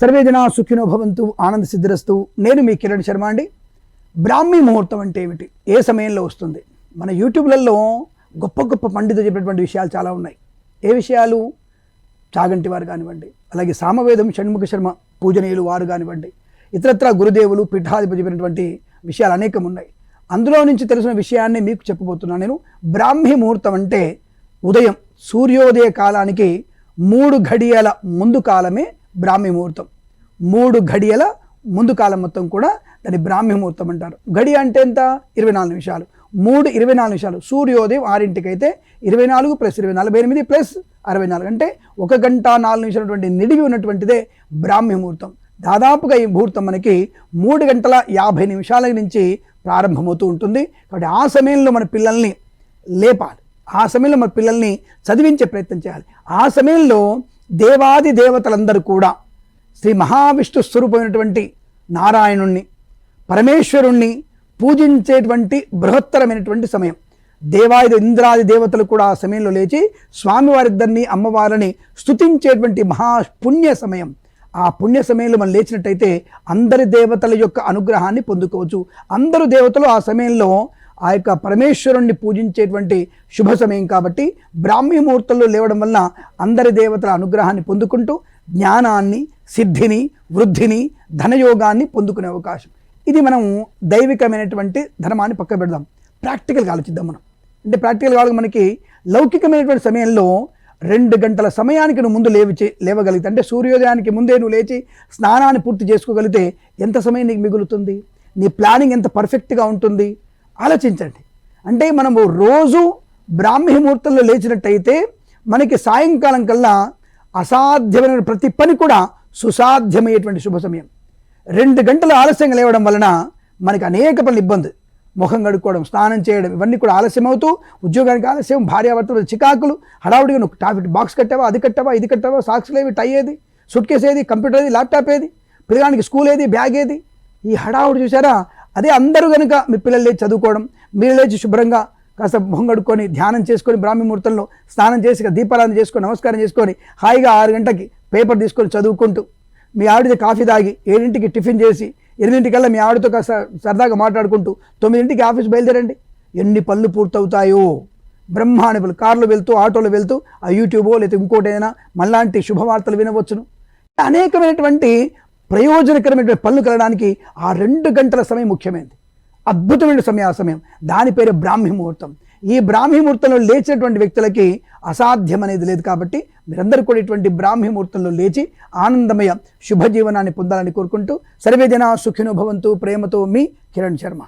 Survey జనా సుఖినో భవంతు, ఆనంద సిద్ధిరస్తు. నేను మీ కిరణ్ శర్మ అండి. బ్రాహ్మీ ముహూర్తం అంటే ఏమిటి, ఏ సమయంలో వస్తుంది? మన యూట్యూబ్లలో గొప్ప గొప్ప పండితులు చెప్పినటువంటి విషయాలు చాలా ఉన్నాయి. ఏ విషయాలు? చాగంటి వారు కానివ్వండి, అలాగే సామవేదం షణ్ముఖ శర్మ పూజనీయులు వారు కానివ్వండి, ఇతరత్ర గురుదేవులు పీఠాధిపతి చెప్పినటువంటి విషయాలు అనేకం ఉన్నాయి. అందులో నుంచి తెలిసిన విషయాన్ని మీకు చెప్పబోతున్నాను నేను. బ్రాహ్మీ ముహూర్తం అంటే ఉదయం సూర్యోదయ కాలానికి 3 గడియల ముందు కాలమే బ్రాహ్మీ ముహూర్తం. 3 గడియల ముందు కాలం మొత్తం కూడా దాన్ని బ్రాహ్మీ ముహూర్తం అంటారు. గడియ అంటే ఎంత? 24 నిమిషాలు. 24 నిమిషాలు. సూర్యోదయం 6 అయితే 24 + 20 48 + 64 అంటే 1 గంట 4 నిమిషాలటువంటి నిడివి ఉన్నటువంటిదే బ్రాహ్మీ ముహూర్తం. దాదాపుగా ఈ ముహూర్తం మనకి 3 గంటల 50 నిమిషాల నుంచి ప్రారంభమవుతూ ఉంటుంది. కాబట్టి ఆ సమయంలో మన పిల్లల్ని లేపాలి, ఆ సమయంలో మన పిల్లల్ని చదివించే ప్రయత్నం చేయాలి. ఆ సమయంలో దేవాది దేవతలందరూ కూడా శ్రీ మహావిష్ణు స్వరూపమైనటువంటి నారాయణుణ్ణి, పరమేశ్వరుణ్ణి పూజించేటువంటి బృహత్తరమైనటువంటి సమయం. దేవాది ఇంద్రాది దేవతలు కూడా ఆ సమయంలో లేచి స్వామివారిద్దరిని అమ్మవారిని స్తుతించేటువంటి మహాపుణ్య సమయం. ఆ పుణ్య సమయంలో మనం లేచినట్టయితే అందరి దేవతల యొక్క అనుగ్రహాన్ని పొందుకోవచ్చు. అందరు దేవతలు ఆ సమయంలో ఆ యొక్క పరమేశ్వరుణ్ణి పూజించేటువంటి శుభ సమయం. కాబట్టి బ్రాహ్మీ ముహూర్తంలో లేవడం వల్ల అందరి దేవతల అనుగ్రహాన్ని పొందుకుంటూ జ్ఞానాన్ని, సిద్ధిని, వృద్ధిని, ధనయోగాన్ని పొందుకునే అవకాశం. ఇది మనం దైవికమైనటువంటి ధర్మాన్ని పక్క పెడదాం, ప్రాక్టికల్గా ఆలోచిద్దాం. మనం అంటే ప్రాక్టికల్ కావాలి. మనకి లౌకికమైనటువంటి సమయంలో 2 గంటల సమయానికి నువ్వు ముందు లేవగలిగితే, అంటే సూర్యోదయానికి ముందే నువ్వు లేచి స్నానాన్ని పూర్తి చేసుకోగలిగితే ఎంత సమయం నీకు మిగులుతుంది? నీ ప్లానింగ్ ఎంత పర్ఫెక్ట్గా ఉంటుంది? ఆలోచించండి. అంటే మనము రోజు బ్రాహ్మీ ముహూర్తంలో లేచినట్టయితే మనకి సాయంకాలం కల్లా అసాధ్యమైన ప్రతి పని కూడా సుసాధ్యమయ్యేటువంటి శుభ సమయం. 2 గంటలు ఆలస్యంగా లేవడం వలన మనకి అనేక పనులు ఇబ్బంది. ముఖం కడుక్కోవడం, స్నానం చేయడం, ఇవన్నీ కూడా ఆలస్యం అవుతూ ఉద్యోగానికి ఆలస్యం, భార్యాభర్తలు చికాకులు, హడావుడిగా నువ్వు టాపిక్ బాక్స్ కట్టావా, అది కట్టావా, ఇది కట్టావా, సాక్స్లు ఏవి, టై ఏది, సూట్ కేసు ఏది, కంప్యూటర్ ఏది, ల్యాప్టాప్ ఏది, పిల్లగానికి స్కూల్ ఏది, బ్యాగ్ ఏది, ఈ హడావుడి చూసారా? అదే అందరూ కనుక మీ పిల్లలు లేచి చదువుకోవడం, మీరు లేచి శుభ్రంగా కాస్త మొహం కడుక్కొని ధ్యానం చేసుకొని బ్రాహ్మీ ముహూర్తంలో స్నానం చేసి దీపారాధన చేసుకొని నమస్కారం చేసుకొని హాయిగా 6 గంటలకి పేపర్ తీసుకొని చదువుకుంటూ మీ ఆవిడ కాఫీ తాగి 7ంటికి టిఫిన్ చేసి 8ంటికల్లా మీ ఆవిడతో కాస్త సరదాగా మాట్లాడుకుంటూ 9ంటికి ఆఫీస్ బయలుదేరండి. ఎన్ని పనులు పూర్తవుతాయో! బ్రహ్మాండ పనులు. కార్లో వెళ్తూ, ఆటోలో వెళ్తూ ఆ యూట్యూబో లేదా ఇంకోటి ఏదైనా మళ్ళాంటి శుభవార్తలు వినవచ్చును. అనేకమైనటువంటి ప్రయోజనకరమైనటువంటి పనులు కలగడానికి ఆ 2 గంటల సమయం ముఖ్యమైనది. అద్భుతమైన సమయం ఆ సమయం. దాని పేరు బ్రాహ్మీ ముహూర్తం. ఈ బ్రాహ్మీ ముహూర్తంలో లేచినటువంటి వ్యక్తులకి అసాధ్యం అనేది లేదు. కాబట్టి మీరందరూ కూడా ఇటువంటి బ్రాహ్మీ ముహూర్తంలో లేచి ఆనందమయ శుభజీవనాన్ని పొందాలని కోరుకుంటూ సర్వే జనా సుఖినో భవంతు. ప్రేమతో మీ కిరణ్ శర్మ.